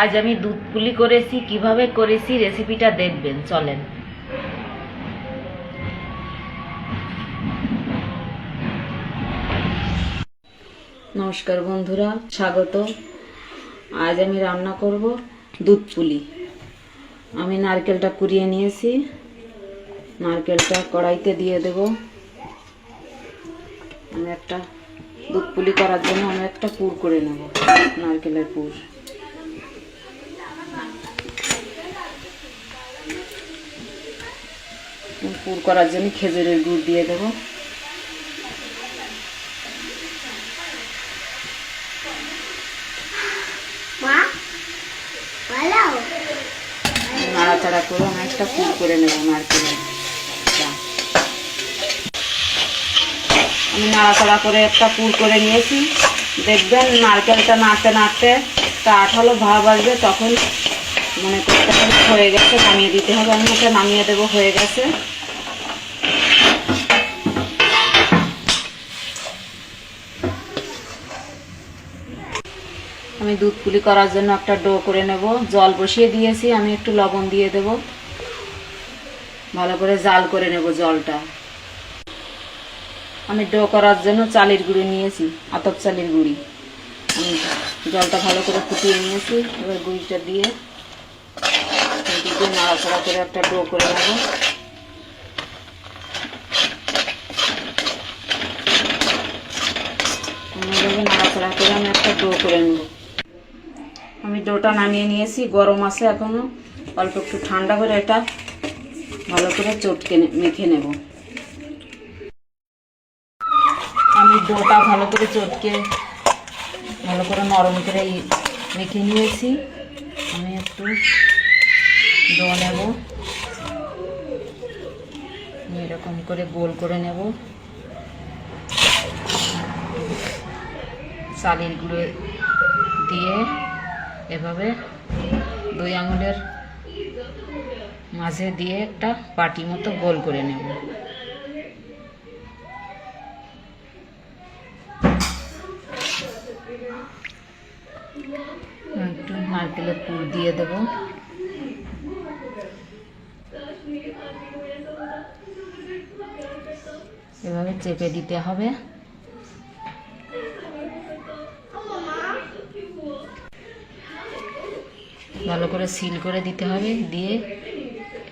আজ আমি দুধ পুলি করেছি, কিভাবে করেছি রেসিপিটা দেখবেন, চলেন। নমস্কার বন্ধুরা, স্বাগত। আজ আমি রান্না করব দুধ পুলি। আমি নারকেলটা কুড়িয়ে নিয়েছি, নারকেলটা কড়াইতে দিয়ে দেব। আমি একটা দুধ পুলি করার জন্য আমি একটা পুর করে নেব, নারকেলের পুর। পুর করার জন্য খেজুরের গুড় দিয়ে দেব। নাড়াচাড়া করে আমি একটা পুর করে নেব নারকেলের। আমি নাড়াচাড়া করে একটা পুর করে নিয়েছি। দেখবেন নারকেলটা নাড়তে নাড়তে একটা আঠালো ভাব আসবে, তখন মনে করতে হবে হয়ে গেছে, নামিয়ে দিতে হবে। আমি ওটা নামিয়ে দেবো, হয়ে গেছে। আমি দুধ পুলি করার জন্য একটা ডো করে নেব। জল বসিয়ে দিয়েছি, আমি একটু লবণ দিয়ে দেব। ভালো করে জাল করে নেব জলটা। আমি ডো করার জন্য চালের গুঁড়ি নিয়েছি, আতপ চালের গুঁড়ি। আমি জলটা ভালো করে ফুটিয়ে নিয়েছি। এবার গুঁড়িটা দিয়ে নাড়াচাড়া করে একটা ডো করে নেব। নাড়াচাড়া করে আমি একটা ডো করে নেব। আমি ডোটা নামিয়ে নিয়েছি, গরম আছে এখনো, অল্প একটু ঠান্ডা করে এটা ভালো করে চটকে মেখে নেব। আমি ডোটা ভালো করে চটকে ভালো করে নরম করে মেখে নিয়েছি। আমি একটু ডো নেব, এরকম করে গোল করে নেব। চালের গুঁড়ো দিয়ে এভাবে 2 আঙুলের মাঝে দিয়ে একটা পাটি মতো গোল করে নেব। একটু নারকেলের পুর দিয়ে দেব। এভাবে চেপে দিতে হবে। ভালো করে সিল করে দিতে হবে, দিয়ে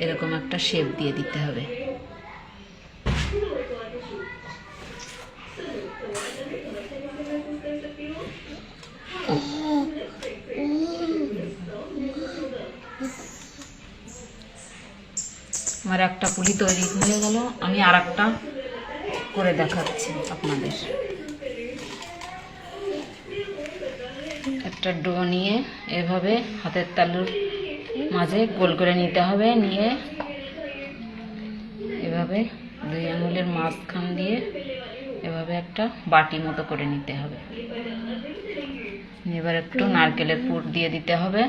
এরকম একটা শেপ দিয়ে দিতে হবে। আমার একটা পুলি তৈরি হয়ে গেল, আমি আর একটা করে দেখাচ্ছি আপনাদের। একটা ডো নিয়ে এভাবে হাতের তালুর মাঝে গোল করে নিতে হবে, নিয়ে এভাবে 2 আঙুলের মাঝখান দিয়ে এভাবে একটা বাটি মতো করে নিতে হবে। এবার একটু নারকেলের পুর দিয়ে দিতে হবে।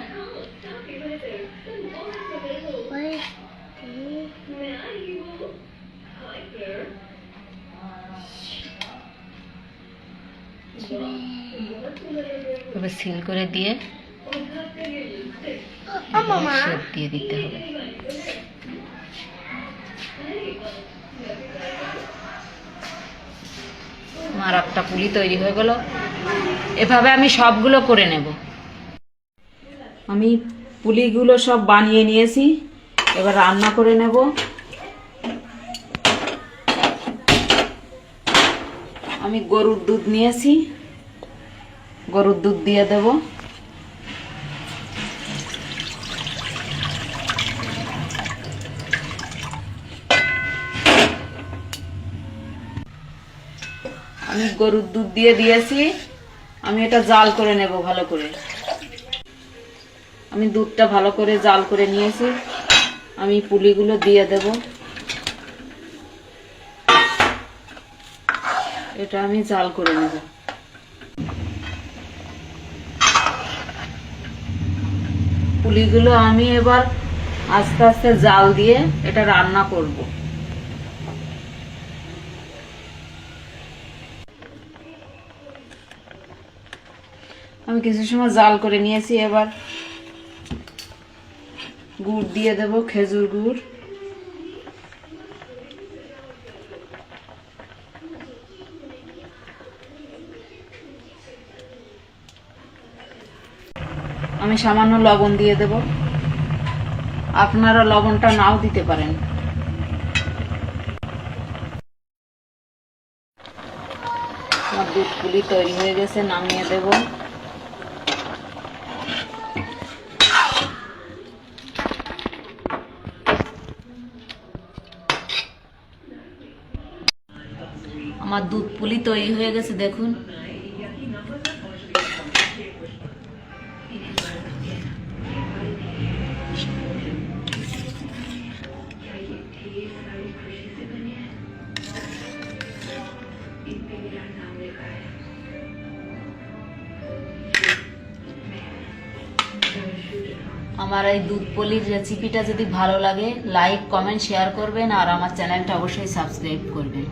এভাবে সিল করে দিয়ে শেপ দিয়ে দিতে হবে। আমার একটা পুলি তৈরি হয়ে গেল। এভাবে আমি সবগুলো করে নেব। আমি পুলিগুলো সব বানিয়ে নিয়েছি, এবার রান্না করে নেব। আমি গরুর দুধ নিয়েছি, গরুর দুধ দিয়ে দেব। আমি গরুর দুধ দিয়ে দিয়েছি, আমি এটা জাল করে নেব ভালো করে। আমি দুধটা ভালো করে জাল করে নিয়েছি, আমি পুলিগুলো দিয়ে দেব। এটা আমি জাল করে নেব। পুলিগুলো আমি এবার আস্তে আস্তে জাল দিয়ে এটা রান্না করব। আমি কিছু সময় জাল করে নিয়েছি। এবার গুড় দিয়ে দেব, খেজুর গুড়। আমি সামান্য লবণ দিয়ে দেব, আপনারা লবণটা নাও দিতে পারেন। আমার দুধ পুলি তৈরি হয়ে গেছে, নামিয়ে দেব। আমার দুধ পুলি তৈরি হয়ে গেছে, দেখুন। আমার এই দুধ পুলির রেসিপিটা যদি ভালো লাগে, লাইক, কমেন্ট, শেয়ার করবেন আর আমার চ্যানেলটা অবশ্যই সাবস্ক্রাইব করবেন।